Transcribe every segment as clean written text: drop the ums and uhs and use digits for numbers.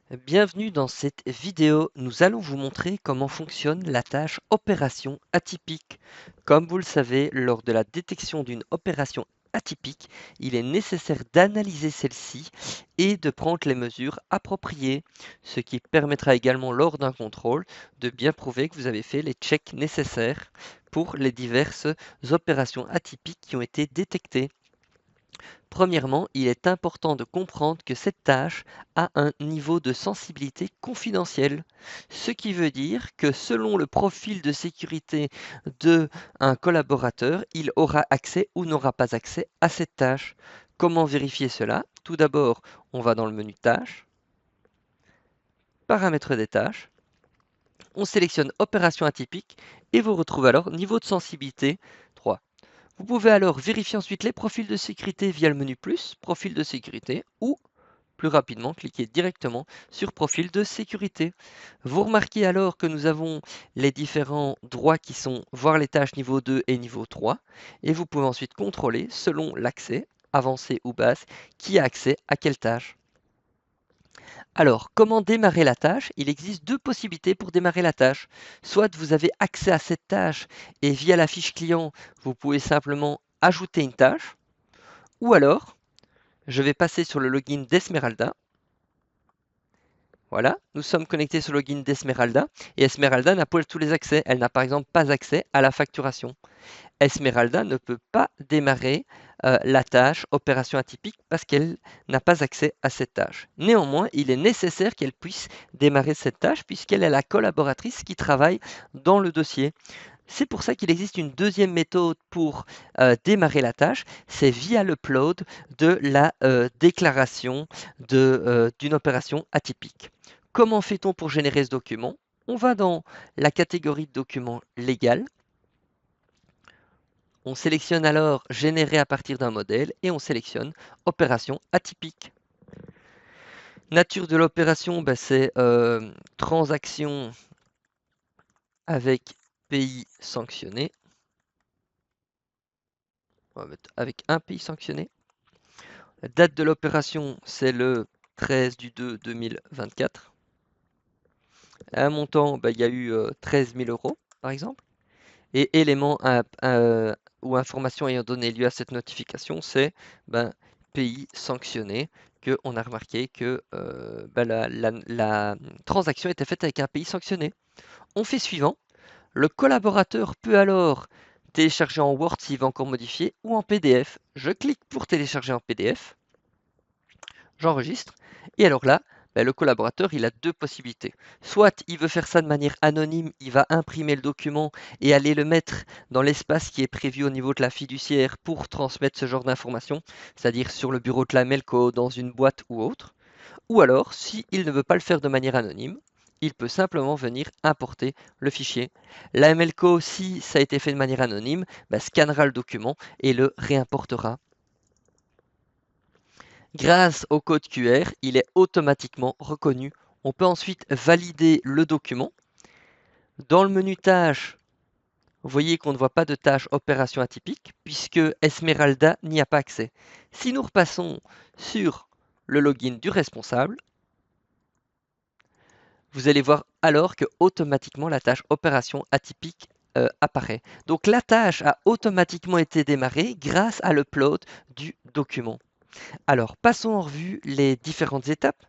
Bienvenue dans cette vidéo. Nous allons vous montrer comment fonctionne la tâche opération atypique. Comme vous le savez, lors de la détection d'une opération atypique, il est nécessaire d'analyser celle-ci et de prendre les mesures appropriées, ce qui permettra également lors d'un contrôle de bien prouver que vous avez fait les checks nécessaires pour les diverses opérations atypiques qui ont été détectées. Premièrement, il est important de comprendre que cette tâche a un niveau de sensibilité confidentiel, ce qui veut dire que selon le profil de sécurité d'un collaborateur, il aura accès ou n'aura pas accès à cette tâche. Comment vérifier cela? Tout d'abord, on va dans le menu Tâches, Paramètres des tâches, on sélectionne Opération atypique et vous retrouvez alors Niveau de sensibilité 3. Vous pouvez alors vérifier ensuite les profils de sécurité via le menu plus, profil de sécurité, ou plus rapidement, cliquez directement sur profil de sécurité. Vous remarquez alors que nous avons les différents droits qui sont voir les tâches niveau 2 et niveau 3, et vous pouvez ensuite contrôler selon l'accès, avancé ou basse, qui a accès à quelle tâche. Alors, comment démarrer la tâche? Il existe deux possibilités pour démarrer la tâche. Soit vous avez accès à cette tâche et via la fiche client, vous pouvez simplement ajouter une tâche, ou alors, je vais passer sur le login d'Esmeralda. Voilà, nous sommes connectés sur le login d'Esmeralda et Esmeralda n'a pas tous les accès. Elle n'a par exemple pas accès à la facturation. Esmeralda ne peut pas démarrer la tâche opération atypique parce qu'elle n'a pas accès à cette tâche. Néanmoins, il est nécessaire qu'elle puisse démarrer cette tâche puisqu'elle est la collaboratrice qui travaille dans le dossier. C'est pour ça qu'il existe une deuxième méthode pour démarrer la tâche, c'est via l'upload de la déclaration d'une opération atypique. Comment fait-on pour générer ce document? On va dans la catégorie de documents légal. On sélectionne alors générer à partir d'un modèle et on sélectionne opération atypique. Nature de l'opération, c'est transaction avec pays sanctionné. On va mettre avec un pays sanctionné. La date de l'opération, c'est le 13 du 2 2024. Un montant, il y a eu 13 000 euros, par exemple. Et élément ou information ayant donné lieu à cette notification, c'est pays sanctionné, qu'on a remarqué que la transaction était faite avec un pays sanctionné. On fait suivant. Le collaborateur peut alors télécharger en Word s'il veut encore modifier ou en PDF. Je clique pour télécharger en PDF. J'enregistre. Et alors là, le collaborateur, il a deux possibilités. Soit il veut faire ça de manière anonyme, il va imprimer le document et aller le mettre dans l'espace qui est prévu au niveau de la fiduciaire pour transmettre ce genre d'informations, c'est-à-dire sur le bureau de la Melco, dans une boîte ou autre. Ou alors, s'il ne veut pas le faire de manière anonyme, il peut simplement venir importer le fichier. La Melco, si ça a été fait de manière anonyme, scannera le document et le réimportera. Grâce au code QR, il est automatiquement reconnu. On peut ensuite valider le document. Dans le menu tâches, vous voyez qu'on ne voit pas de tâche opération atypique puisque Esmeralda n'y a pas accès. Si nous repassons sur le login du responsable, vous allez voir alors que automatiquement la tâche opération atypique apparaît. Donc la tâche a automatiquement été démarrée grâce à l'upload du document. Alors, passons en revue les différentes étapes.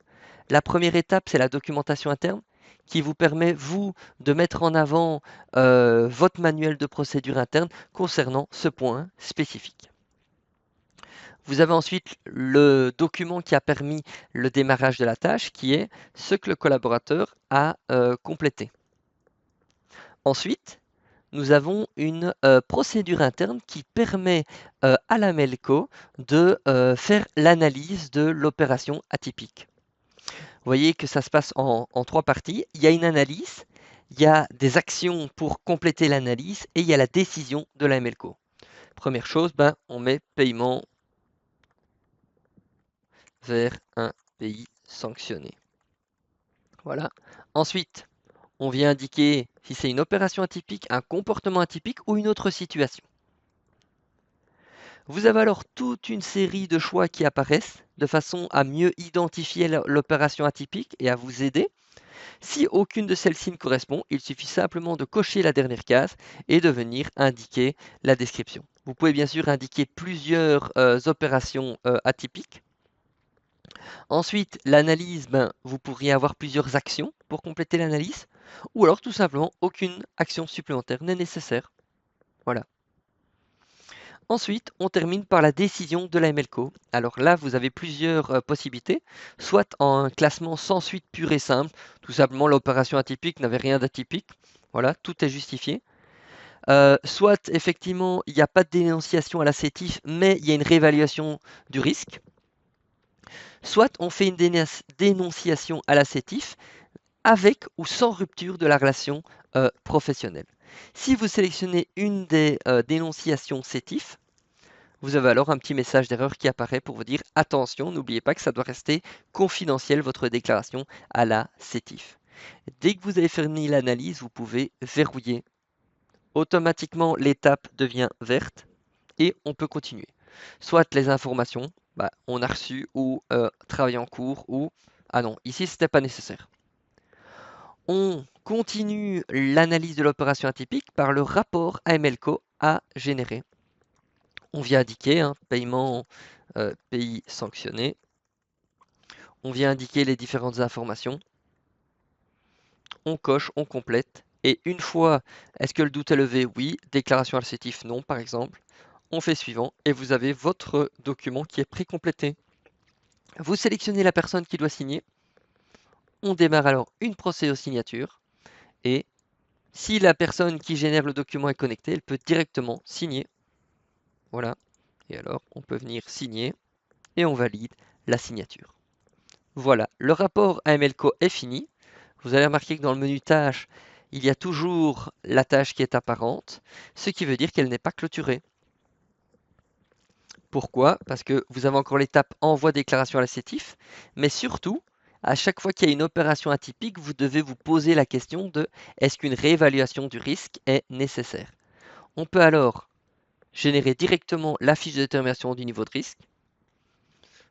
La première étape, c'est la documentation interne qui vous permet, vous, de mettre en avant votre manuel de procédure interne concernant ce point spécifique. Vous avez ensuite le document qui a permis le démarrage de la tâche, qui est ce que le collaborateur a complété. Ensuite, nous avons une procédure interne qui permet à la Melco de faire l'analyse de l'opération atypique. Vous voyez que ça se passe en trois parties. Il y a une analyse, il y a des actions pour compléter l'analyse et il y a la décision de la MLCO. Première chose, on met paiement vers un pays sanctionné. Voilà. Ensuite, on vient indiquer si c'est une opération atypique, un comportement atypique ou une autre situation. Vous avez alors toute une série de choix qui apparaissent de façon à mieux identifier l'opération atypique et à vous aider. Si aucune de celles-ci ne correspond, il suffit simplement de cocher la dernière case et de venir indiquer la description. Vous pouvez bien sûr indiquer plusieurs opérations atypiques. Ensuite, l'analyse, vous pourriez avoir plusieurs actions pour compléter l'analyse, ou alors tout simplement aucune action supplémentaire n'est nécessaire. Voilà. Ensuite, on termine par la décision de la MLCO. Alors là, vous avez plusieurs possibilités, soit en un classement sans suite pur et simple, tout simplement l'opération atypique n'avait rien d'atypique, voilà, tout est justifié. Soit effectivement, il n'y a pas de dénonciation à la CETIF, mais il y a une réévaluation du risque. Soit on fait une dénonciation à la CETIF avec ou sans rupture de la relation professionnelle. Si vous sélectionnez une des dénonciations CETIF, vous avez alors un petit message d'erreur qui apparaît pour vous dire attention, n'oubliez pas que ça doit rester confidentiel votre déclaration à la CETIF. Dès que vous avez fini l'analyse, vous pouvez verrouiller. Automatiquement, l'étape devient verte et on peut continuer. Soit les informations, on a reçu ou travail en cours ou ah non, ici c'était pas nécessaire. On continue l'analyse de l'opération atypique par le rapport AMLCO à générer. On vient indiquer paiement pays sanctionné. On vient indiquer les différentes informations. On coche, on complète. Et une fois, est-ce que le doute est levé? Oui. Déclaration assertive? Non, par exemple. On fait suivant et vous avez votre document qui est pré-complété. Vous sélectionnez la personne qui doit signer. On démarre alors une procédure signature. Et si la personne qui génère le document est connectée, elle peut directement signer. Voilà. Et alors, on peut venir signer et on valide la signature. Voilà, le rapport AMLCO est fini. Vous allez remarquer que dans le menu tâches, il y a toujours la tâche qui est apparente, ce qui veut dire qu'elle n'est pas clôturée. Pourquoi? Parce que vous avez encore l'étape envoi déclaration à la CETIF, mais surtout, à chaque fois qu'il y a une opération atypique, vous devez vous poser la question de est-ce qu'une réévaluation du risque est nécessaire? On peut alors générer directement la fiche de détermination du niveau de risque,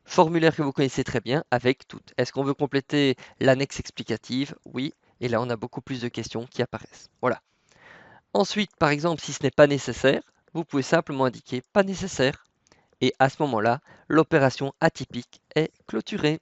formulaire que vous connaissez très bien avec tout. Est-ce qu'on veut compléter l'annexe explicative? Oui. Et là, on a beaucoup plus de questions qui apparaissent. Voilà. Ensuite, par exemple, si ce n'est pas nécessaire, vous pouvez simplement indiquer pas nécessaire. Et à ce moment-là, l'opération atypique est clôturée.